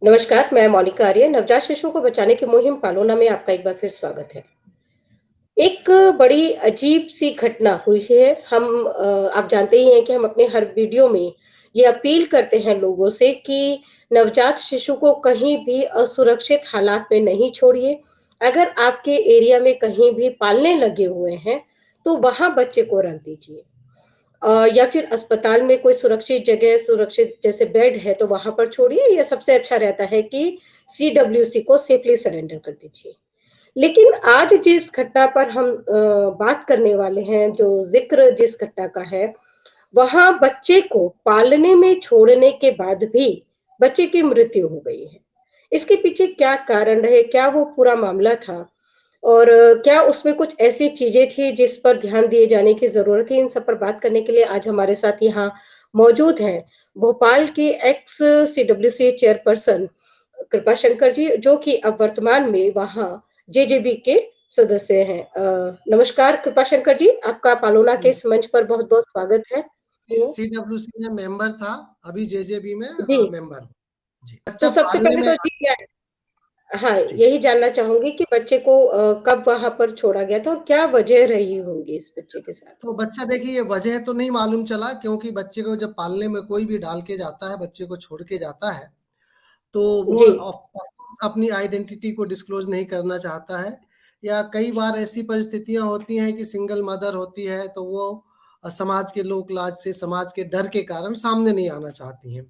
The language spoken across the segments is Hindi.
नमस्कार, मैं मोनिका आर्य। नवजात शिशुओं को बचाने की मुहिम पालोना में आपका एक बार फिर स्वागत है। एक बड़ी अजीब-सी घटना हुई है। आप जानते ही हैं कि हम अपने हर वीडियो में ये अपील करते हैं लोगों से कि नवजात शिशु को कहीं भी असुरक्षित हालात में नहीं छोड़िए। अगर आपके एरिया में कहीं भी पालने लगे हुए हैं, तो वहाँ बच्चे को रख दीजिए। या फिर अस्पताल में कोई सुरक्षित जगह, सुरक्षित जैसे बेड है तो वहाँ पर छोड़िए, या सबसे अच्छा रहता है कि सीडब्ल्यूसी को सेफली सरेंडर कर दीजिए। लेकिन आज जिस घटना पर हम बात करने वाले हैं, जो ज़िक्र जिस घटना का है, वहाँ बच्चे को पालने में छोड़ने के बाद भी बच्चे की मृत्यु हो गई है। इसके पीछे क्या कारण रहे? क्या वो पूरा मामला था? और क्या उसमें कुछ ऐसी चीज़ें थी जिस पर ध्यान दिए जाने की ज़रूरत है? इन सब पर बात करने के लिए आज हमारे साथ यहाँ मौजूद हैं, भोपाल की एक्स सीडब्ल्यूसी चेयरपर्सन कृपा शंकर जी, जो कि अब वर्तमान में वहाँ जेजेबी के सदस्य हैं। नमस्कार कृपा शंकर जी, आपका पालोना के इस मंच पर बहुत-बहुत स्वागत है। जी, सीडब्ल्यूसी में मेंबर था, अभी जेजेबी में जी, मेंबर हूँ। जी, तो बच्चा सबसे पालने पहले में तो जी क्या हाँ, जी, यही जानना चाहूँगी कि बच्चे को कब वहाँ पर छोड़ा गया था और क्या वजह रही होंगी इस बच्चे के साथ? तो बच्चा देखिए वजह तो नहीं मालूम चला क्योंकि बच्चे को जब पालने में कोई भी डाल के जाता है, बच्चे को छोड़ के जाता है, तो वो जी, ऑफ कोर्स अपनी आइडेंटिटी को डिस्क्लोज़ नहीं करना चाहता है या कई बार ऐसी परिस्थितियाँ होती हैं कि सिंगल मदर होती है, तो वो समाज के लोक लाज से, समाज के डर के कारण सामने नहीं आना चाहती हैं।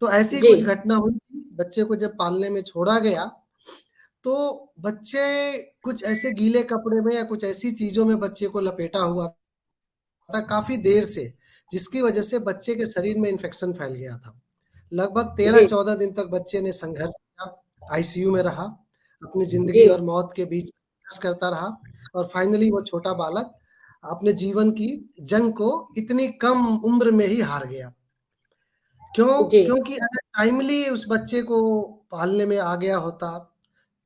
तो ऐसी जी, कुछ घटना हुई, बच्चे को जब पालने में छोड़ा गया तो बच्चे कुछ ऐसे गीले कपड़े में या कुछ ऐसी चीज़ों में बच्चे को लपेटा हुआ था काफ़ी देर से, जिसकी वजह से बच्चे के शरीर में इन्फेक्शन फैल गया था। लगभग जी, 13-14 दिन तक बच्चे ने संघर्ष किया, आईसीयू में रहा, अपनी ज़िंदगी जी, और मौत के बीच संघर्ष करता रहा और फाइनली वो छोटा बालक अपने जीवन की जंग को इतनी कम उम्र में ही हार गया। क्यों? जी, क्योंकि अगर टाइमली उस बच्चे को पालने में आ गया होता,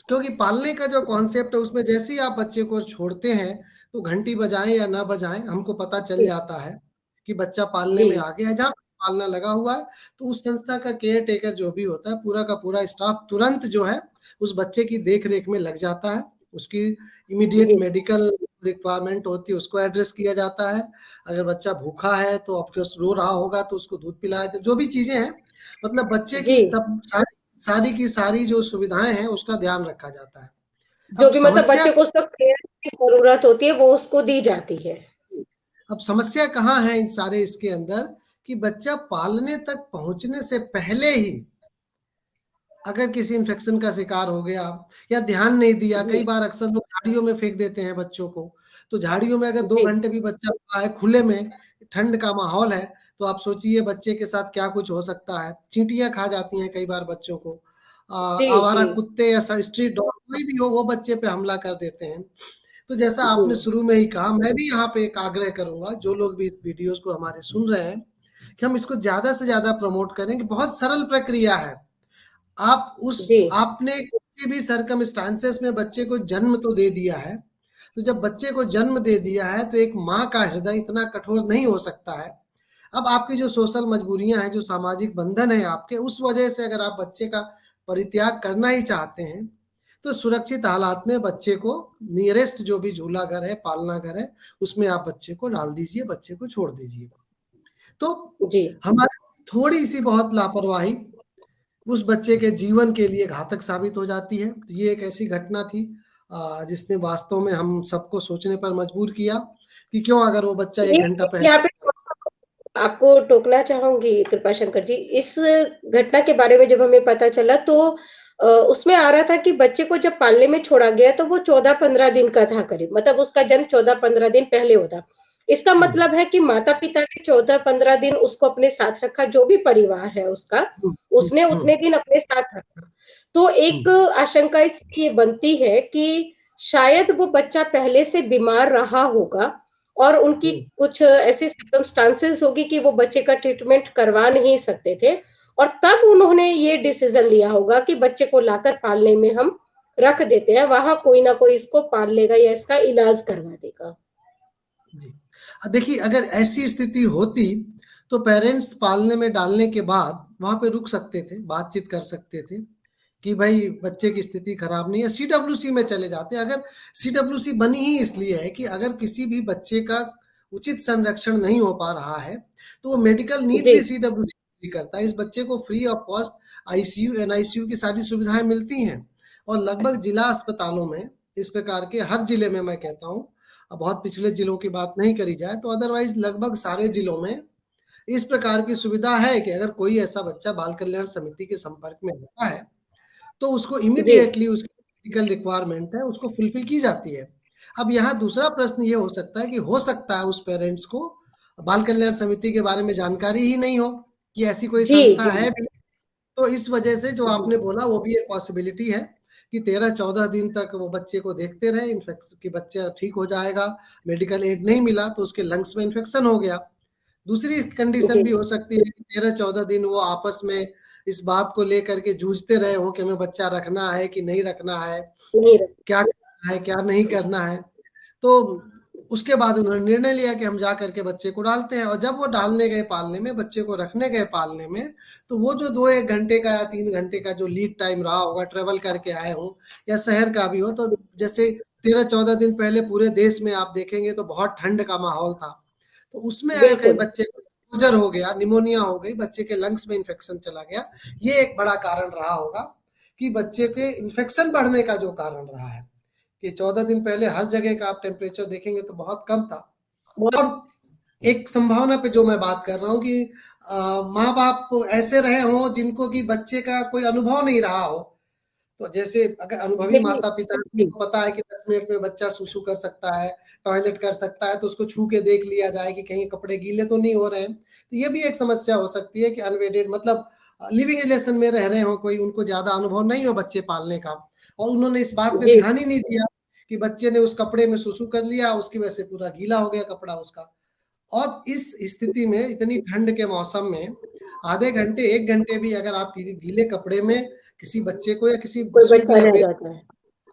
क्योंकि पालने का जो कॉन्सेप्ट है उसमें जैसे ही आप बच्चे को छोड़ते हैं, तो घंटी बजाएँ या ना बजाएँ, हमको पता चल जी, जाता है कि बच्चा पालने जी, में आ गया है। जहाँ पालना लगा हुआ है, तो उस संस्था का केयर टेकर जो भी होता है, पूरा का पूरा स्टाफ तुरंत जो है, उस बच्चे की देख-रेख में लग जाता है। उसकी इमीडिएट जी, मेडिकल रिक्वायरमेंट होती है, उसको एड्रेस किया जाता है। अगर बच्चा भूखा है, तो ऑफ कोर्स रो रहा होगा, तो उसको दूध पिलाया जाए जो भी चीज़ें हैं, मतलब बच्चे की जी। सब सारी सारी की सारी जो सुविधाएँ हैं, उसका ध्यान रखा जाता है। जो अब भी मतलब समस्या बच्चे को उस वक़्त केयर की ज़रूरत होती है, वो उसको दी जाती है। अब समस्या कहाँ है इन सारे इसके अंदर कि बच्चा पालने तक पहुँचने से पहले ही अगर किसी इन्फेक्शन का शिकार हो गया या ध्यान नहीं दिया, कई जी, बार अक्सर लोग झाड़ियों में फेंक देते हैं बच्चों को। तो झाड़ियों में अगर 2 जी, घंटे भी बच्चा पड़ा है खुले में, ठंड का माहौल है, तो आप सोचिए बच्चे के साथ क्या कुछ हो सकता है। चींटियाँ खा जाती हैं कई बार बच्चों को। जी, जी, आवारा कुत्ते या स्ट्रीट डॉग कोई भी हो, वो बच्चे पे हमला कर देते हैं। तो जैसा जी, आपने शुरू में ही कहा, मैं भी यहाँ पे एक आग्रह करूँगा, जो लोग भी इस वीडियोज़ को हमारे सुन रहे हैं, कि हम इसको ज़्यादा से ज़्यादा प्रमोट करें कि बहुत सरल प्रक्रिया है। आप उस जी, आपने किसी भी सर्कमस्टांसेस में बच्चे को जन्म तो दे दिया है, तो जब बच्चे को जन्म दे दिया है, तो एक माँ का हृदय इतना कठोर नहीं हो सकता है। अब आपकी जो सोशल मजबूरियाँ हैं, जो सामाजिक बंधन हैं आपके, उस वजह से अगर आप बच्चे का परित्याग करना ही चाहते हैं, तो सुरक्षित हालात में बच्चे को नियरेस्ट जो भी झूला घर है, पालना घर है, उसमें आप बच्चे को डाल दीजिए, बच्चे को छोड़ दीजिए। तो जी। हमारी थोड़ी-सी बहुत लापरवाही उस बच्चे के जीवन के लिए घातक साबित हो जाती है। तो ये एक ऐसी घटना थी जिसने वास्तव में हम सबको सोचने पर मजबूर किया कि क्यों अगर वो बच्चा 1 घंटा एक पहले यहाँ पे आपको टोकना चाहूँगी कृपा शंकर जी। इस घटना के बारे में जब हमें पता चला तो उसमें आ रहा था कि बच्चे को जब पालने में छोड़ा गया तो वो 14-15 दिन का था करीब, मतलब उसका जन्म 14-15 दिन पहले होता। इसका हुँ, मतलब है कि माता-पिता ने 14-15 दिन उसको अपने साथ रखा, जो भी परिवार है उसका, हुँ, हुँ, उसने हुँ, उतने दिन अपने साथ रखा। तो हुँ, एक आशंका इसलिए बनती है कि शायद वो बच्चा पहले से बीमार रहा होगा और उनकी हुँ। कुछ ऐसी सर्कमस्टांसेस होगी कि वो बच्चे का ट्रीटमेंट करवा नहीं सकते थे और तब उन्होंने ये डिसीजन लिया होगा कि बच्चे को लाकर पालने में हम रख देते हैं, वहां कोई ना कोई इसको पाल लेगा या इसका इलाज करवा देगा। जी। देखिए अगर ऐसी स्थिति होती तो पेरेंट्स पालने में डालने के बाद वहाँ पे रुक सकते थे, बातचीत कर सकते थे। कि भाई बच्चे की स्थिति खराब नहीं है, सीडब्ल्यूसी में चले जाते हैं। अगर सीडब्ल्यूसी बनी ही इसलिए है कि अगर किसी भी बच्चे का उचित संरक्षण नहीं हो पा रहा है, तो वो मेडिकल नीड जी, भी सीडब्ल्यूसी करता है। इस बच्चे को free of cost ICU, NICU की सारी सुविधाएं मिलती हैं, और लगभग जिला अस्पतालों में इस प्रकार के, हर जिले में मैं कहता हूँ, अब बहुत पिछले जिलों की बात नहीं करी जाए तो अदरवाइज लगभग सारे जिलों में इस प्रकार की सुविधा है कि अगर कोई ऐसा बच्चा बाल कल्याण समिति के संपर्क में होता है, तो उसको जी, इमीडिएटली उसकी मेडिकल रिक्वायरमेंट है उसको फुलफिल की जाती है। अब यहाँ दूसरा प्रश्न ये हो सकता है कि हो सकता है उस पेरेंट्स को बाल कल्याण समिति के बारे में जानकारी ही नहीं हो कि ऐसी कोई जी, संस्था जी, है भी। तो इस वजह से जो जी, आपने बोला वो भी एक पॉसिबिलिटी है कि 13-14 दिन तक वो बच्चे को देखते रहे, इन्फेक्शन कि बच्चा ठीक हो जाएगा, मेडिकल एड नहीं मिला तो उसके लंग्स में इन्फेक्शन हो गया। दूसरी कंडीशन जी, भी हो सकती है कि 13-14 दिन वो आपस में इस बात को लेकर के जूझते रहे हों कि हमें बच्चा रखना है कि नहीं रखना है, नहीं रख क्या करना है, क्या नहीं करना है। तो उसके बाद उन्होंने निर्णय लिया कि हम जा करके बच्चे को डालते हैं, और जब वो डालने गए पालने में, बच्चे को रखने गए पालने में, तो वो जो 2-1 घंटे का या 3 घंटे का जो लीड टाइम रहा होगा, ट्रेवल करके आए हों या शहर का भी हो, तो जैसे 13-14 दिन पहले पूरे देश में आप देखेंगे तो बहुत ठंड का माहौल था। तो उसमें अगर कहीं बिल्कुल, बच्चे को एक्सपोजर हो गया, निमोनिया हो गई, बच्चे के लंग्स में इन्फेक्शन चला गया, ये एक बड़ा कारण रहा होगा कि बच्चे के इन्फेक्शन बढ़ने का जो कारण रहा है कि 14 दिन पहले हर जगह का आप टेम्परेचर देखेंगे तो बहुत कम था। बहुत और एक संभावना पे जो मैं बात कर रहा हूँ कि माँ बाप ऐसे रहे हों जिनको कि बच्चे का कोई अनुभव नहीं रहा हो। तो जैसे अगर अनुभवी देखिए माता पिता जी, को पता है कि 10 मिनट में बच्चा सुसु कर सकता है, टॉयलेट कर सकता है, तो उसको छू के देख लिया जाए कि कहीं कपड़े गीले तो नहीं हो रहे हैं। तो ये भी एक समस्या हो सकती है कि अनवेडेड मतलब लिविंग रिलेशन में रह रहे हो कोई, उनको ज़्यादा अनुभव नहीं हो बच्चे पालने का, और उन्होंने इस बात पे जी, ध्यान ही नहीं दिया कि बच्चे ने उस कपड़े में सुसु कर लिया, उसकी वजह से पूरा गीला हो गया कपड़ा उसका। और इस स्थिति में इतनी ठंड के मौसम में आधे घंटे 1 घंटे भी अगर आप गीले कपड़े में किसी बच्चे को या किसी कोई बुजुर्ग बच्चा रह लपेट, जाता है,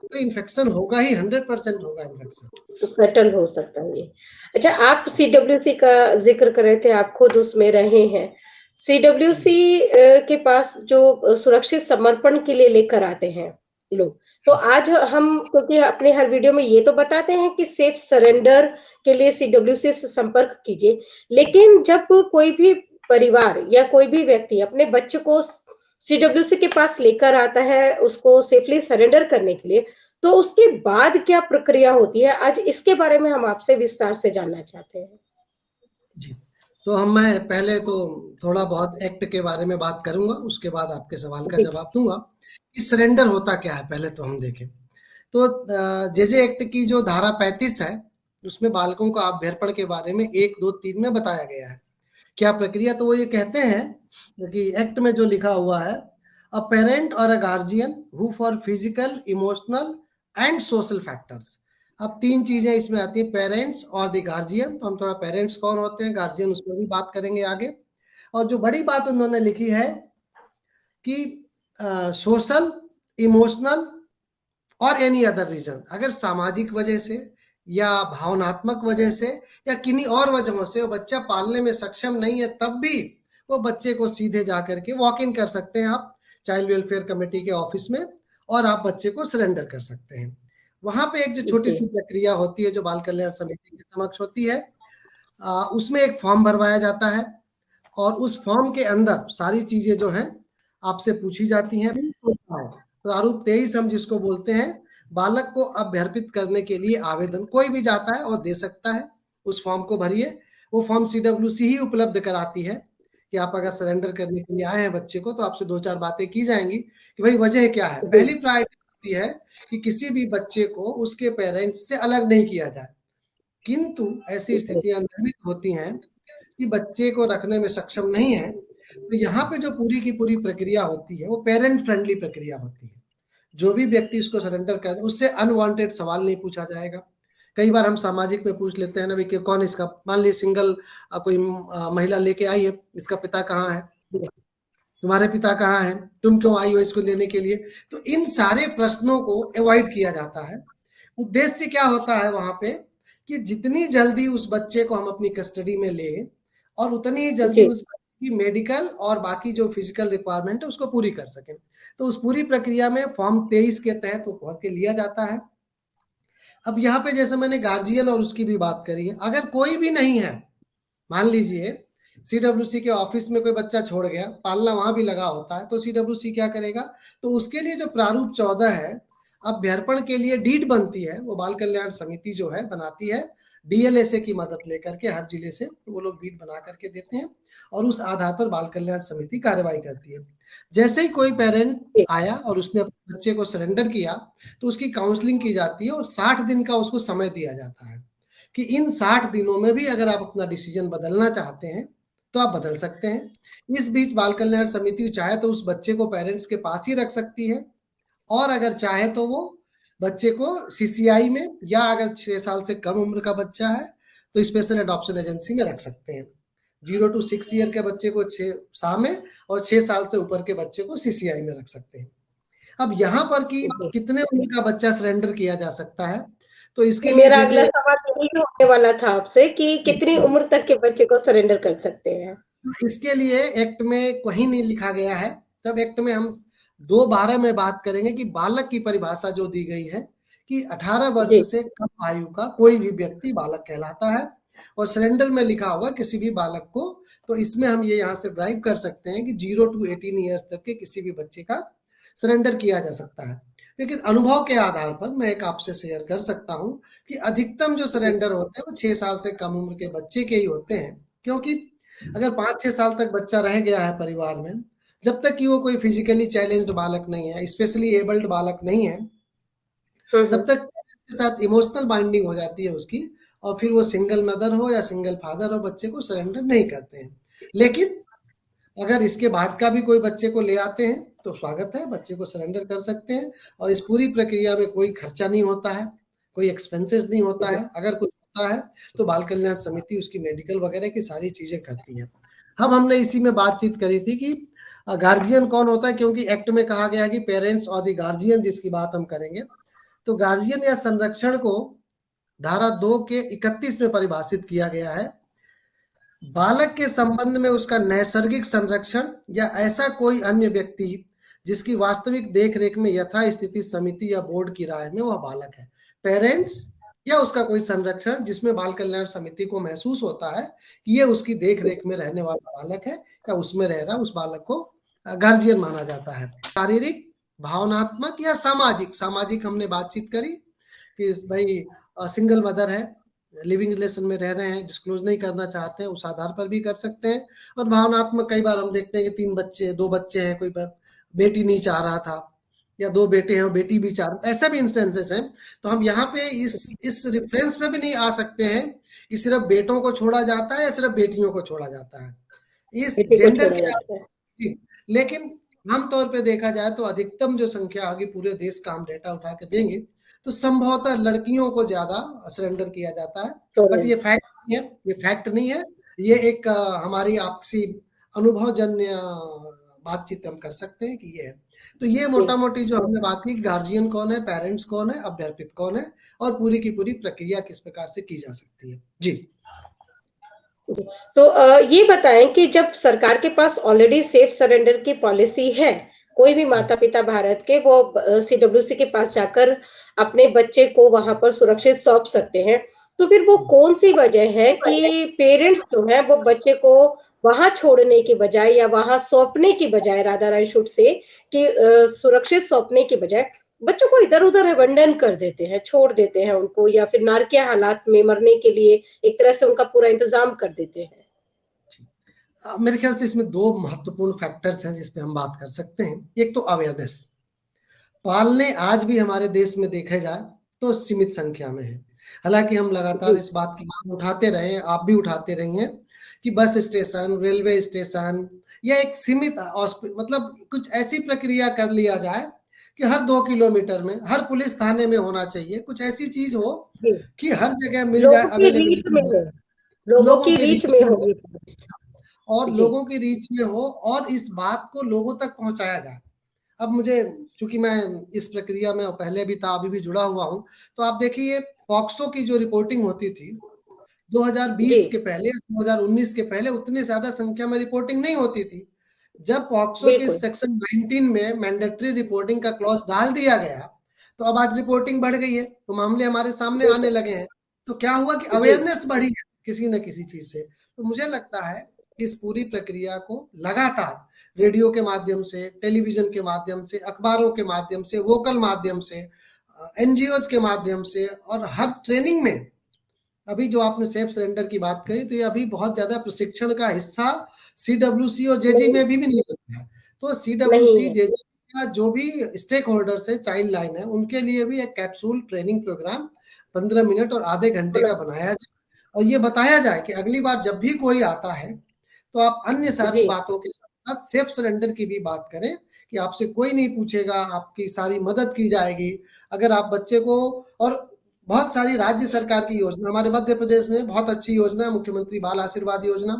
तो इन्फेक्शन होगा ही, 100% होगा इन्फेक्शन। तो फैटल हो सकता है ये। अच्छा, आप सीडब्ल्यूसी का ज़िक्र कर रहे थे, आप खुद उसमें रहे हैं। सीडब्ल्यूसी के पास जो सुरक्षित समर्पण के लिए लेकर आते हैं लोग, तो आज हम क्योंकि अपने हर वीडियो में ये तो बताते हैं कि सेफ सरेंडर के लिए सीडब्ल्यूसी से संपर्क कीजिए, लेकिन जब कोई भी परिवार या कोई भी व्यक्ति अपने बच्चे को सीडब्ल्यूसी के पास लेकर आता है, उसको सेफली सरेंडर करने के लिए, तो उसके बाद क्या प्रक्रिया होती है? आज इसके बारे में हम आपसे विस्तार से जानना चाहते हैं। जी। तो मैं पहले तो थोड़ा बहुत एक्ट के बारे में बात करूँगा, उसके बाद आपके सवाल का जी, जवाब दूँगा कि सरेंडर होता क्या है, पहले तो हम देखें। तो जेजे एक्ट की जो धारा 35 है, उसमें बालकों को अभ्यर्पण के बारे में 1, 2, 3 में बताया गया है। क्या प्रक्रिया, तो वो ये कहते हैं कि एक्ट में जो लिखा हुआ है, अ पेरेंट और अ guardian who for physical, emotional and social factors. अब 3 चीजें इसमें आती है, पेरेंट्स और द गार्जियन। तो हम थोड़ा पेरेंट्स कौन होते हैं, गार्जियन, उसमें भी बात करेंगे आगे। और जो बड़ी बात उन्होंने लिखी है कि सोशल, इमोशनल और एनी अदर रीजन, अगर सामाजिक वजह से या भावनात्मक वजह से या किन्हीं और वजहों से वो बच्चा पालने में सक्षम नहीं है, तब भी वो बच्चे को सीधे जा करके वॉक इन कर सकते हैं आप चाइल्ड वेलफेयर कमेटी के ऑफिस में, और आप बच्चे को सरेंडर कर सकते हैं। वहां पे एक जो छोटी जी, सी प्रक्रिया होती है जो बाल कल्याण समिति के समक्ष होती है, उसमें एक फॉर्म भरवाया जाता है, और उस फॉर्म के अंदर सारी चीजें जो हैं आपसे पूछी जाती हैं। प्रारूप 23 हम जिसको बोलते हैं, बालक को अभ्यर्पित करने के लिए आवेदन कोई भी जाता है और दे सकता है। उस फॉर्म को भरिए, वो फॉर्म सीडब्ल्यूसी ही उपलब्ध कराती है कि आप अगर सरेंडर करने के लिए आए हैं बच्चे को, तो आपसे 2-4 बातें की जाएंगी कि भाई वजह क्या है। जी, पहली प्रायोरिटी होती है कि किसी भी बच्चे को उसके पेरेंट्स से अलग नहीं किया जाए, किंतु ऐसी जी, स्थितियां निर्मित होती हैं कि बच्चे को रखने में सक्षम नहीं है, तो यहाँ पे जो पूरी की पूरी प्रक्रिया होती है वो पेरेंट फ्रेंडली प्रक्रिया होती है। जो भी व्यक्ति इसको सरेंडर कर, उससे अनवांटेड सवाल नहीं पूछा जाएगा। कई बार हम सामाजिक में पूछ लेते हैं ना भाई कि कौन इसका, मान ली सिंगल कोई महिला लेके आई है, इसका पिता कहाँ है, जी, तुम्हारे पिता कहाँ हैं, तुम क्यों आई हो इसको लेने के लिए। तो इन सारे प्रश्नों को अवॉइड किया जाता है। उद्देश्य क्या होता है वहां पे कि जितनी जल्दी उस बच्चे को हम अपनी कस्टडी में लें, और उतनी ही जल्दी जी, उस कि मेडिकल और बाकी जो फिजिकल रिक्वायरमेंट है उसको पूरी कर सकें। तो उस पूरी प्रक्रिया में फॉर्म 23 के तहत वो भर के लिया जाता है। अब यहाँ पे जैसे मैंने गार्जियन और उसकी भी बात करी है, अगर कोई भी नहीं है, मान लीजिए सीडब्ल्यूसी के ऑफिस में कोई बच्चा छोड़ गया, पालना वहां भी लगा होता है, तो सीडब्ल्यूसी क्या करेगा, तो उसके लिए जो प्रारूप 14 है, अभ्यर्पण के लिए डीड बनती है, वो बाल कल्याण समिति जो है बनाती है, डीएलएसए की मदद लेकर के हर जिले से वो लोग डीड बना करके देते हैं और उस आधार पर बाल कल्याण समिति कार्यवाही करती है। जैसे ही कोई पेरेंट आया और उसने अपने बच्चे को सरेंडर किया, तो उसकी काउंसलिंग की जाती है और 60 दिन का उसको समय दिया जाता है कि इन 60 दिनों में भी अगर आप अपना डिसीजन बदलना चाहते हैं तो आप बदल सकते हैं। इस बीच बाल कल्याण समिति चाहे तो उस बच्चे को पेरेंट्स के पास ही रख सकती है, और अगर चाहे तो वो बच्चे को सीसीआई में, या अगर 6 साल से कम उम्र का बच्चा है तो स्पेशल एडॉप्शन एजेंसी में रख सकते हैं। 0 to 6 ईयर के बच्चे को 6 साल में और 6 साल से ऊपर के बच्चे को सीसीआई में रख सकते हैं। अब यहाँ पर कि जी। कितने उम्र का बच्चा सरेंडर किया जा सकता है, तो इसके लिए मेरा जो अगला जो सवाल यही होने वाला था आपसे कि कितनी उम्र तक के बच्चे को सरेंडर कर सकते हैं? इसके लिए एक्ट में कहीं नहीं लिखा गया है। तब एक्ट में हम 2(12) में बात करेंगे कि बालक की परिभाषा जो दी गई है कि 18 वर्ष जी। से कम आयु का कोई भी व्यक्ति बालक कहलाता है, और सरेंडर में लिखा हुआ किसी भी बालक को, तो इसमें हम ये यहाँ से ड्राइव कर सकते हैं कि 0 to 18 ईयर्स तक के किसी भी बच्चे का सरेंडर किया जा सकता है। लेकिन अनुभव के आधार पर मैं एक आपसे शेयर कर सकता हूँ कि अधिकतम जो जी। सरेंडर होते हैं वो 6 साल से कम उम्र के बच्चे के ही होते हैं, क्योंकि अगर 5-6 साल तक बच्चा रह गया है परिवार में, जब तक कि वो कोई फिजिकली चैलेंज्ड बालक नहीं है, स्पेशली एबल्ड बालक नहीं है, तब तक उसके साथ इमोशनल बाइंडिंग हो जाती है उसकी, और फिर वो सिंगल मदर हो या सिंगल फादर हो, बच्चे को सरेंडर नहीं करते हैं। लेकिन अगर इसके बाद का भी कोई बच्चे को ले आते हैं तो स्वागत है, बच्चे को सरेंडर कर सकते हैं, और इस पूरी प्रक्रिया में कोई खर्चा नहीं होता है, कोई एक्सपेंसेस नहीं होता है। अगर कुछ होता है तो बाल कल्याण समिति उसकी मेडिकल वगैरह की सारी चीजें करती है। हम हमने इसी में बातचीत करी थी कि गार्जियन कौन होता है, क्योंकि एक्ट में कहा गया कि पेरेंट्स और द गार्जियन, जिसकी बात हम करेंगे, तो गार्जियन या संरक्षण को धारा 2 के 31 में परिभाषित किया गया है। बालक के संबंध में उसका नैसर्गिक संरक्षण या ऐसा कोई अन्य व्यक्ति जिसकी वास्तविक देखरेख में यथा स्थिति समिति या बोर्ड की राय में वह बालक है। पेरेंट्स या उसका कोई संरक्षण जिसमें बाल कल्याण समिति को महसूस होता है कि ये उसकी देखरेख में रहने वाला बालक है, या उसमें रह रहा उस बालक को गार्जियन माना जाता है। शारीरिक, भावनात्मक या सामाजिक, सामाजिक हमने बातचीत करी कि भाई सिंगल मदर है, लिविंग रिलेशन में रह रहे हैं, डिस्क्लोज नहीं करना चाहते हैं, उस आधार पर भी कर सकते हैं। और भावनात्मक, कई बार हम देखते हैं कि 3 बच्चे, 2 बच्चे हैं, कोई बेटी नहीं चाह रहा था, या 2 बेटे हैं बेटी भी चाह रहा, ऐसे भी इंस्टेंसेस हैं। तो हम यहाँ पे इस रेफरेंस पे भी नहीं आ सकते हैं कि सिर्फ बेटों को छोड़ा जाता है या सिर्फ बेटियों को छोड़ा जाता है, इस बेटी को जेंडर छोड़ा के। जाता है। लेकिन आमतौर पे देखा जाए तो अधिकतम जो संख्या होगी, पूरे देश का हम डेटा उठा के देंगे तो संभवतः लड़कियों को ज्यादा सरेंडर किया जाता है। बट ये फैक्ट नहीं है, ये फैक्ट नहीं है, ये एक हमारी आपसी अनुभवजन्य बातचीत हम कर सकते हैं कि ये है। तो ये मोटा मोटी जो हमने बात की, गार्जियन कौन है, पेरेंट्स कौन है, अभ्यर्पित कौन है, और पूरी की पूरी प्रक्रिया किस प्रकार से की जा सकती है। जी। तो ये बताएं कि जब सरकार के पास ऑलरेडी सेफ सरेंडर की पॉलिसी है, कोई भी माता पिता भारत के वो सीडब्ल्यूसी के पास जाकर अपने बच्चे को वहां पर सुरक्षित सौंप सकते हैं, तो फिर वो कौन सी वजह है कि पेरेंट्स जो है वो बच्चे को वहां छोड़ने की बजाय या वहां सौंपने की बजाय, रादर आई शुड से कि सुरक्षित सौंपने की बजाय बच्चों को इधर उधर अबंडन कर देते हैं, छोड़ देते हैं उनको, या फिर नारकीय हालात में मरने के लिए एक तरह से उनका पूरा इंतजाम कर देते हैं? मेरे ख्याल से इसमें 2 महत्वपूर्ण फैक्टर्स हैं जिस पे हम बात कर सकते हैं। एक तो अवेयरनेस, पालने आज भी हमारे देश में देखे जाए तो सीमित संख्या में है। हालांकि हम लगातार जी। इस बात की बात उठाते रहे, आप भी उठाते रही हैं कि बस स्टेशन, रेलवे स्टेशन, या एक सीमित मतलब कुछ ऐसी प्रक्रिया कर लिया जाए कि हर 2 किलोमीटर में हर पुलिस थाने में होना चाहिए, कुछ ऐसी चीज हो जी। कि हर जगह मिल जाए, लोगों की रीच अवेलेबिलिटी में हो, हो, लोगों लोगों की के रीच रीच में में हो, होगी। और जी। लोगों की रीच में हो, और इस बात को लोगों तक पहुंचाया जाए। अब मुझे, चूंकि मैं इस प्रक्रिया में पहले भी था, अभी भी जुड़ा हुआ हूं, तो आप देखिए पॉक्सो की जो रिपोर्टिंग होती थी, जी, 2020 के पहले, 2019 के पहले उतनी ज्यादा संख्या में रिपोर्टिंग नहीं होती थी। जब पॉक्सो के बिल्कुल, सेक्शन 19 में मैंडेटरी रिपोर्टिंग का क्लॉज डाल दिया गया, तो अब आज रिपोर्टिंग बढ़ गई है, तो मामले हमारे सामने आने बिल्कुल, लगे हैं। तो क्या हुआ कि जी, अवेयरनेस बढ़ी है किसी न किसी चीज से। तो मुझे लगता है कि इस पूरी प्रक्रिया को लगातार रेडियो के माध्यम से, टेलीविजन के माध्यम से, अखबारों के माध्यम से, वोकल माध्यम से, एनजीओज के माध्यम से, और हर ट्रेनिंग में, अभी जो आपने सेफ सरेंडर की बात करी, तो ये अभी बहुत ज्यादा प्रशिक्षण का हिस्सा सीडब्ल्यूसी और जेजी नहीं, में भी नहीं बना है। तो नहीं सीडब्ल्यूसी, है, जेजी का जो भी स्टेक होल्डर्स है, चाइल्ड लाइन है, उनके लिए भी एक कैप्सूल ट्रेनिंग प्रोग्राम 15 मिनट और आधे घंटे होना का बनाया जाए, और ये बताया जाए कि अगली बार जब भी कोई आता है, तो आप अन्य सारी जी, बातों के साथ साथ सेफ सरेंडर की भी बात करें, कि आपसे कोई नहीं पूछेगा, आपकी सारी मदद की जाएगी। अगर आप बच्चे को, और बहुत सारी राज्य सरकार की योजना, हमारे मध्य प्रदेश में बहुत अच्छी योजना है, मुख्यमंत्री बाल आशीर्वाद योजना।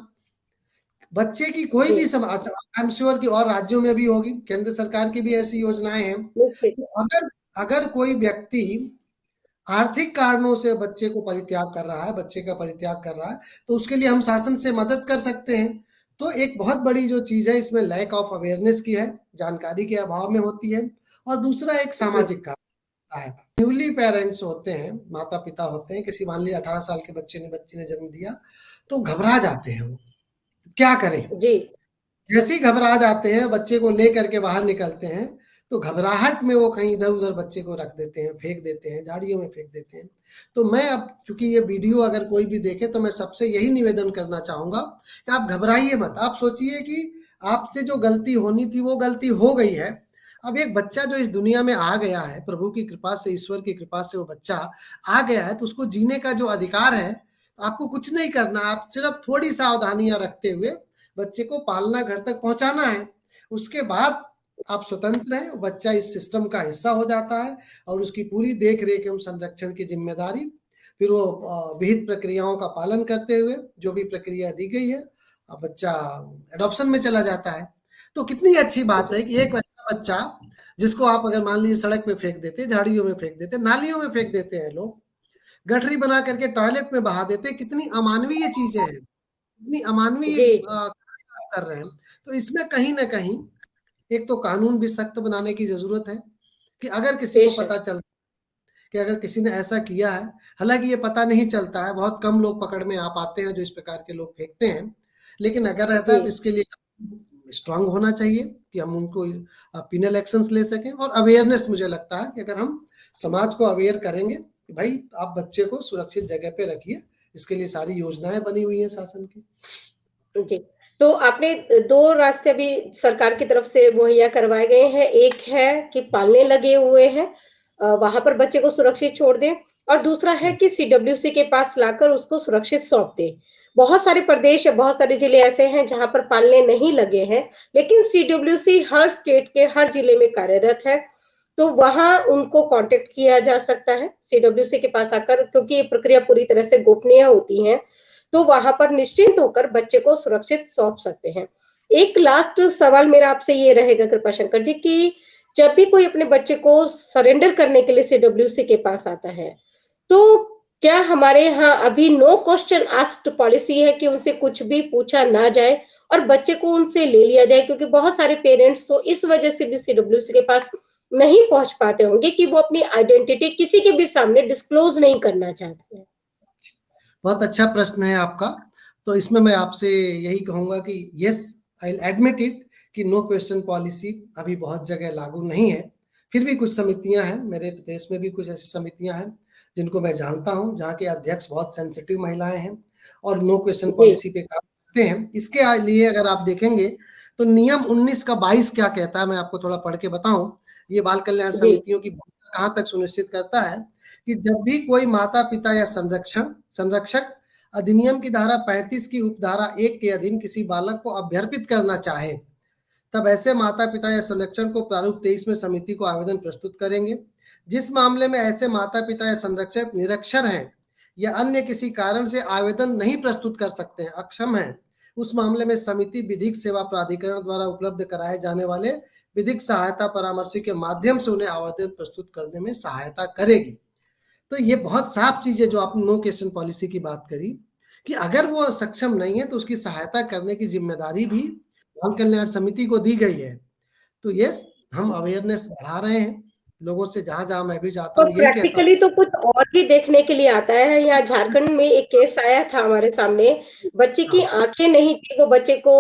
बच्चे की कोई जी, भी समाचार, आई एम श्योर कि और राज्यों में भी होगी, केंद्र सरकार की भी ऐसी योजनाएं हैं। निश्चित, तो अगर अगर कोई व्यक्ति आर्थिक कारणों से बच्चे को परित्याग कर रहा है, बच्चे का परित्याग कर रहा है, तो उसके लिए हम शासन से मदद कर सकते हैं। तो एक बहुत बड़ी जो चीज है इसमें लैक ऑफ अवेयरनेस की है, जानकारी के अभाव में होती है। और दूसरा एक जी, सामाजिक कारण है। न्यूली पेरेंट्स होते हैं, माता पिता होते हैं, किसी मान लीजिए 18 साल के बच्चे ने जन्म दिया, तो घबरा जाते हैं वो, क्या करें। जी, जैसे ही घबरा जाते हैं, बच्चे को लेकर के बाहर निकलते हैं, तो घबराहट में वो कहीं इधर उधर बच्चे को रख देते हैं, फेंक देते हैं, झाड़ियों में फेंक देते हैं। तो मैं अब, चूंकि ये वीडियो अगर कोई भी देखे, तो मैं सबसे यही निवेदन करना चाहूंगा कि आप घबराइए मत। आप सोचिए कि आपसे जो गलती होनी थी वो गलती हो गई है। अब एक बच्चा जो इस दुनिया में आ गया है, प्रभु की कृपा से, ईश्वर की कृपा से वो बच्चा आ गया है, तो उसको जीने का जो अधिकार है, आपको कुछ नहीं करना, आप सिर्फ थोड़ी सावधानियां रखते हुए बच्चे को पालना घर तक पहुंचाना है। उसके बाद आप स्वतंत्र हैं, बच्चा इस सिस्टम का हिस्सा हो जाता है, और उसकी पूरी देख रेख एवं संरक्षण की जिम्मेदारी फिर वो विहित प्रक्रियाओं का पालन करते हुए, जो भी प्रक्रिया दी गई है, अब बच्चा एडॉप्शन में चला जाता है। तो कितनी अच्छी बात जी, है कि एक ऐसा बच्चा, जिसको आप अगर मान लीजिए सड़क पे फेंक देते, झाड़ियों में फेंक देते, नालियों में फेंक देते हैं लोग, गठरी बना करके टॉयलेट में बहा देते, कितनी अमानवीय चीजें हैं, कितनी अमानवीय जी, कर रहे हैं। तो इसमें कहीं ना कहीं एक तो कानून भी सख्त बनाने की जरूरत है, कि अगर किसी को बेशक, पता चल कि अगर किसी ने ऐसा किया है, हालांकि ये पता नहीं चलता है, बहुत कम लोग पकड़ में आ पाते हैं जो इस प्रकार के लोग फेंकते हैं, लेकिन अगर रहता जी, है तो इसके लिए स्ट्रांग होना चाहिए, कि हम उनको पिनल एक्शंस ले सकें। और अवेयरनेस, मुझे लगता है कि अगर हम समाज को अवेयर करेंगे कि भाई आप बच्चे को सुरक्षित जगह पे रखिए, इसके लिए सारी योजनाएं बनी हुई हैं शासन की। जी। तो आपने 2 रास्ते अभी सरकार की तरफ से मुहैया करवाए गए हैं। एक है कि पालने लगे हुए हैं वहाँ पर बच्चे को सुरक्षित छोड़ दें और दूसरा है कि सीडब्ल्यूसी के पास लाकर उसको सुरक्षित सौंप दें। बहुत सारे प्रदेश या बहुत सारे जिले ऐसे हैं जहाँ पर पालने नहीं लगे हैं, लेकिन सीडब्ल्यूसी हर स्टेट के हर जिले में कार्यरत है। तो वहाँ उनको कॉन्टैक्ट किया जा सकता है सीडब्ल्यूसी के पास आकर क्योंकि ये प्रक्रिया पूरी तरह से गोपनीय होती है। तो वहां पर निश्चिंत होकर बच्चे को सुरक्षित सौंप सकते हैं। एक लास्ट सवाल मेरा आपसे ये रहेगा कृपा शंकर जी कि जब भी कोई अपने बच्चे को सरेंडर करने के लिए सीडब्ल्यूसी के पास आता है, तो क्या हमारे यहाँ अभी नो क्वेश्चन आस्क्ड पॉलिसी है कि उनसे कुछ भी पूछा ना जाए और बच्चे को उनसे ले लिया जाए क्योंकि बहुत सारे पेरेंट्स तो इस वजह से भी सीडब्ल्यूसी के पास नहीं पहुंच पाते होंगे कि वो अपनी आइडेंटिटी किसी के भी सामने डिस्क्लोज नहीं करना चाहते हैं। बहुत अच्छा प्रश्न है आपका। तो इसमें मैं आपसे यही कहूंगा कि yes, I will admit it, कि नो क्वेश्चन पॉलिसी अभी बहुत जगह लागू नहीं है। फिर भी कुछ समितियां हैं, मेरे प्रदेश में भी कुछ ऐसी समितियां हैं जिनको मैं जानता हूं, जहाँ के अध्यक्ष बहुत सेंसिटिव महिलाएं हैं और नो क्वेश्चन जी, पॉलिसी पे काम करते हैं। इसके लिए अगर आप देखेंगे, तो नियम 19 का 22 क्या कहता है, मैं आपको थोड़ा पढ़ के बताऊं। ये बाल कल्याण जी, समितियों की भूमिका कहाँ तक सुनिश्चित करता है, कि जब भी कोई माता पिता या संरक्षक अधिनियम की धारा 35 की उपधारा 1 के अधीन किसी बालक को अभ्यर्पित करना चाहे, तब ऐसे माता पिता या संरक्षण को प्रारूप 23 में समिति को आवेदन प्रस्तुत करेंगे। जिस मामले में ऐसे माता पिता या संरक्षक निरक्षर हैं या अन्य किसी कारण से आवेदन नहीं प्रस्तुत कर सकते हैं, अक्षम हैं, उस मामले में समिति विधिक सेवा प्राधिकरण द्वारा उपलब्ध कराए जाने वाले विधिक सहायता परामर्श के माध्यम से उन्हें आवेदन प्रस्तुत करने में सहायता करेगी। तो ये बहुत साफ चीज है जो आपने नो क्वेश्चन पॉलिसी की बात करी। कि अगर वो सक्षम नहीं है तो उसकी सहायता करने की जिम्मेदारी भी बाल कल्याण समिति को दी गई है। तो यस, हम अवेयरनेस बढ़ा रहे हैं लोगों से, जहां-जहां मैं भी जाता और हूँ यही कहता हूँ। प्रैक्टिकली तो कुछ और भी देखने के लिए आता है। यहाँ झारखंड में एक केस आया था हमारे सामने, बच्चे की हाँ, आँखें नहीं थी, वो बच्चे को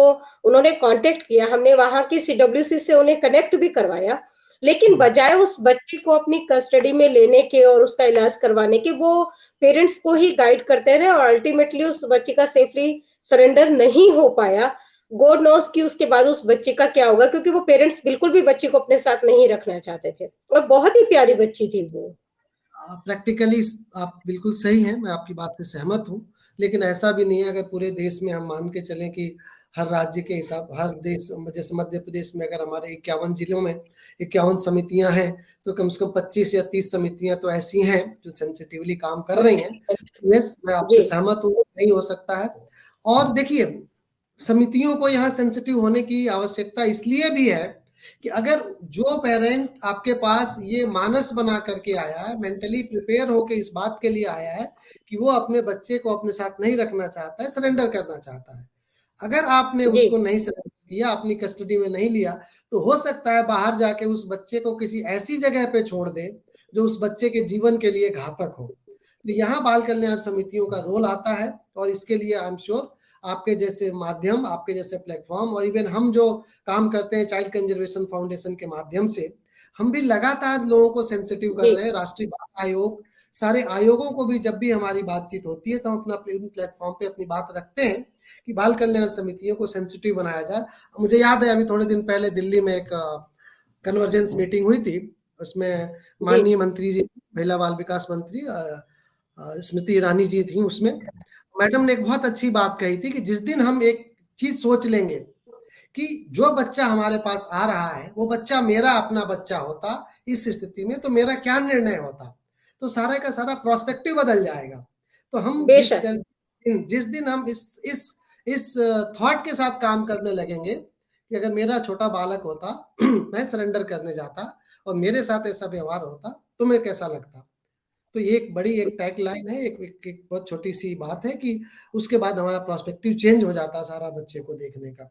उन्होंने कॉन्टैक्ट किया, हमने वहाँ की सीडब्ल्यूसी से उन्हें कनेक्ट भी करवाया, लेकिन हुँ, बजाय उस बच्चे को अपनी कस्टडी में लेने के और उसका इलाज करवाने के, वो पेरेंट्स को ही गाइड करते रहे और अल्टीमेटली उस बच्चे का सेफली सरेंडर नहीं हो पाया। गॉड नोस कि उसके बाद उस बच्चे का क्या होगा, क्योंकि वो पेरेंट्स बिल्कुल भी बच्चे को अपने साथ नहीं रखना चाहते थे और बहुत ही प्यारी बच्ची थी वो। प्रैक्टिकली आप बिल्कुल सही हैं, मैं आपकी बात से सहमत हूँ, लेकिन ऐसा भी नहीं है। अगर पूरे देश में हम मान के चलें कि हर राज्य के हिसाब, हर देश, जैसे मध्य प्रदेश में अगर हमारे 51 जिलों में 51 समितियां हैं, तो कम से कम 25 या 30 समितियां तो ऐसी हैं जो सेंसिटिवली काम कर रही हैं। यस, मैं आपसे जी, सहमत हूँ, नहीं हो सकता है। और देखिए, समितियों को यहाँ सेंसिटिव होने की आवश्यकता इसलिए भी है कि अगर जो पेरेंट आपके पास ये मानस बना करके आया है, मेंटली प्रिपेयर होके इस बात के लिए आया है कि वो अपने बच्चे को अपने साथ नहीं रखना चाहता है, सरेंडर करना चाहता है, अगर आपने जी, उसको नहीं सरेंडर किया, अपनी कस्टडी में नहीं लिया, तो हो सकता है बाहर जाके उस बच्चे को किसी ऐसी जगह पे छोड़ दे जो उस बच्चे के जीवन के लिए घातक हो। तो यहाँ बाल कल्याण समितियों का रोल आता है, और इसके लिए आई एम श्योर आपके जैसे माध्यम, आपके जैसे प्लेटफॉर्म, और इवन हम जो काम करते हैं चाइल्ड कंजर्वेशन फाउंडेशन के माध्यम से, हम भी लगातार लोगों को सेंसिटिव कर जी, रहे हैं। राष्ट्रीय बाल आयोग, सारे आयोगों को भी जब भी हमारी बातचीत होती है तो हम अपना प्लेटफॉर्म पे अपनी बात रखते हैं कि बाल कल्याण समितियों को सेंसिटिव बनाया जाए। मुझे याद है अभी थोड़े दिन पहले दिल्ली में एक कन्वर्जेंस मीटिंग हुई थी, उसमें जी, माननीय मंत्री जी, महिला बाल विकास मंत्री स्मृति ईरानी जी थी उसमें। मैडम ने एक बहुत अच्छी बात कही थी कि जिस दिन हम एक चीज सोच लेंगे कि जो बच्चा हमारे पास आ रहा है वो बच्चा मेरा अपना बच्चा होता इस स्थिति में, तो मेरा क्या निर्णय होता, तो सारे का सारा प्रोस्पेक्टिव बदल जाएगा। तो हम बेशक। जिस दिन हम इस थॉट के साथ काम करने लगेंगे कि अगर मेरा छोटा बालक होता मैं सरेंडर करने जाता और मेरे साथ ऐसा व्यवहार होता, तुम्हें कैसा लगता। तो ये एक बड़ी एक टैग लाइन है, एक बहुत छोटी सी बात है कि उसके बाद हमारा प्रोस्पेक्टिव चेंज हो जाता है सारा बच्चे को देखने का।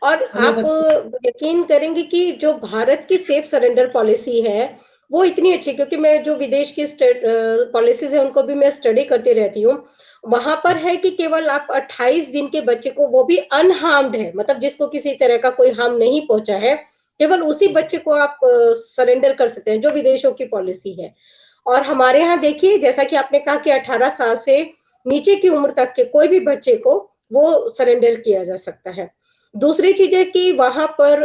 और और वो आप बच्चे यकीन करेंगे कि जो भारत की सेफ सरेंडर पॉलिसी है, वो इतनी अच्छी, क्योंकि मैं जो विदेश की पॉलिसीज़ है उनको भी मैं स्टडी करती रहती हूँ। वहाँ पर है कि केवल आप 28 दिन के बच्चे को, वो भी अनहार्म्ड है, मतलब जिसको किसी तरह का कोई हार्म नहीं पहुँचा है, केवल उसी बच्चे को आप सरेंडर कर सकते हैं, जो विदेशों की पॉलिसी है। और हमारे यहाँ देखिए, जैसा कि आपने कहा कि 18 साल से नीचे की उम्र तक के कोई भी बच्चे को वो सरेंडर किया जा सकता है। दूसरी चीज़ है कि वहाँ पर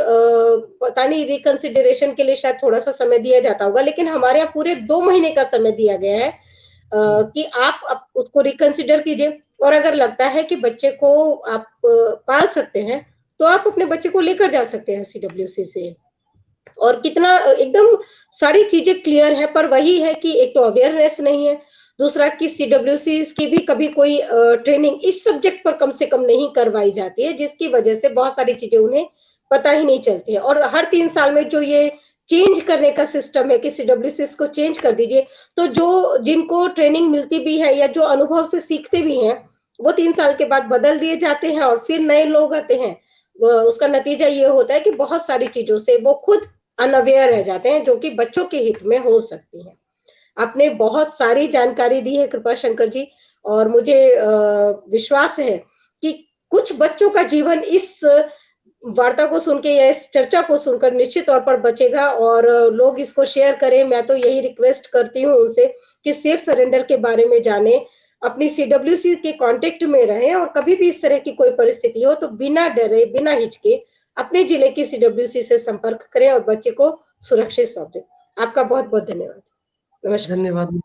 पता नहीं रिकंसिडरेशन के लिए शायद थोड़ा-सा समय दिया जाता होगा, लेकिन हमारे यहाँ पूरे 2 महीने का समय दिया गया है कि आप उसको रिकंसिडर कीजिए, और अगर लगता है कि बच्चे को आप पाल सकते हैं, तो आप अपने बच्चे को लेकर जा सकते हैं सीडब्ल्यूसी से। और कितना एकदम सारी चीजें क्लियर है, पर वही है कि एक तो अवेयरनेस नहीं है, दूसरा कि सीडब्ल्यूसी की भी कभी कोई ट्रेनिंग इस सब्जेक्ट पर कम से कम नहीं करवाई जाती है, जिसकी वजह से बहुत सारी चीजें उन्हें पता ही नहीं चलती है। और हर 3 साल में जो ये चेंज करने का सिस्टम है कि सीडब्ल्यूसी को चेंज कर दीजिए, तो जो जिनको ट्रेनिंग मिलती भी है या जो अनुभव से सीखते भी हैं, वो 3 साल के बाद बदल दिए जाते हैं और फिर नए लोग आते हैं। उसका नतीजा ये होता है कि बहुत सारी चीजों से वो खुद अनअवेयर रह जाते हैं, जो कि बच्चों के हित में हो सकती है। आपने बहुत सारी जानकारी दी है कृपा शंकर जी, और मुझे विश्वास है कि कुछ बच्चों का जीवन इस वार्ता को सुन के या इस चर्चा को सुनकर निश्चित तौर पर बचेगा, और लोग इसको शेयर करें। मैं तो यही रिक्वेस्ट करती हूँ उनसे कि सेफ सरेंडर के बारे में जाने, अपनी सीडब्ल्यूसी के कांटेक्ट में रहें, और कभी भी इस तरह की कोई परिस्थिति हो तो बिना डरे, बिना हिचके अपने जिले की सीडब्ल्यूसी से संपर्क करें और बच्चे को सुरक्षित सौंप दें। आपका बहुत-बहुत धन्यवाद। नमस्कार। धन्यवाद।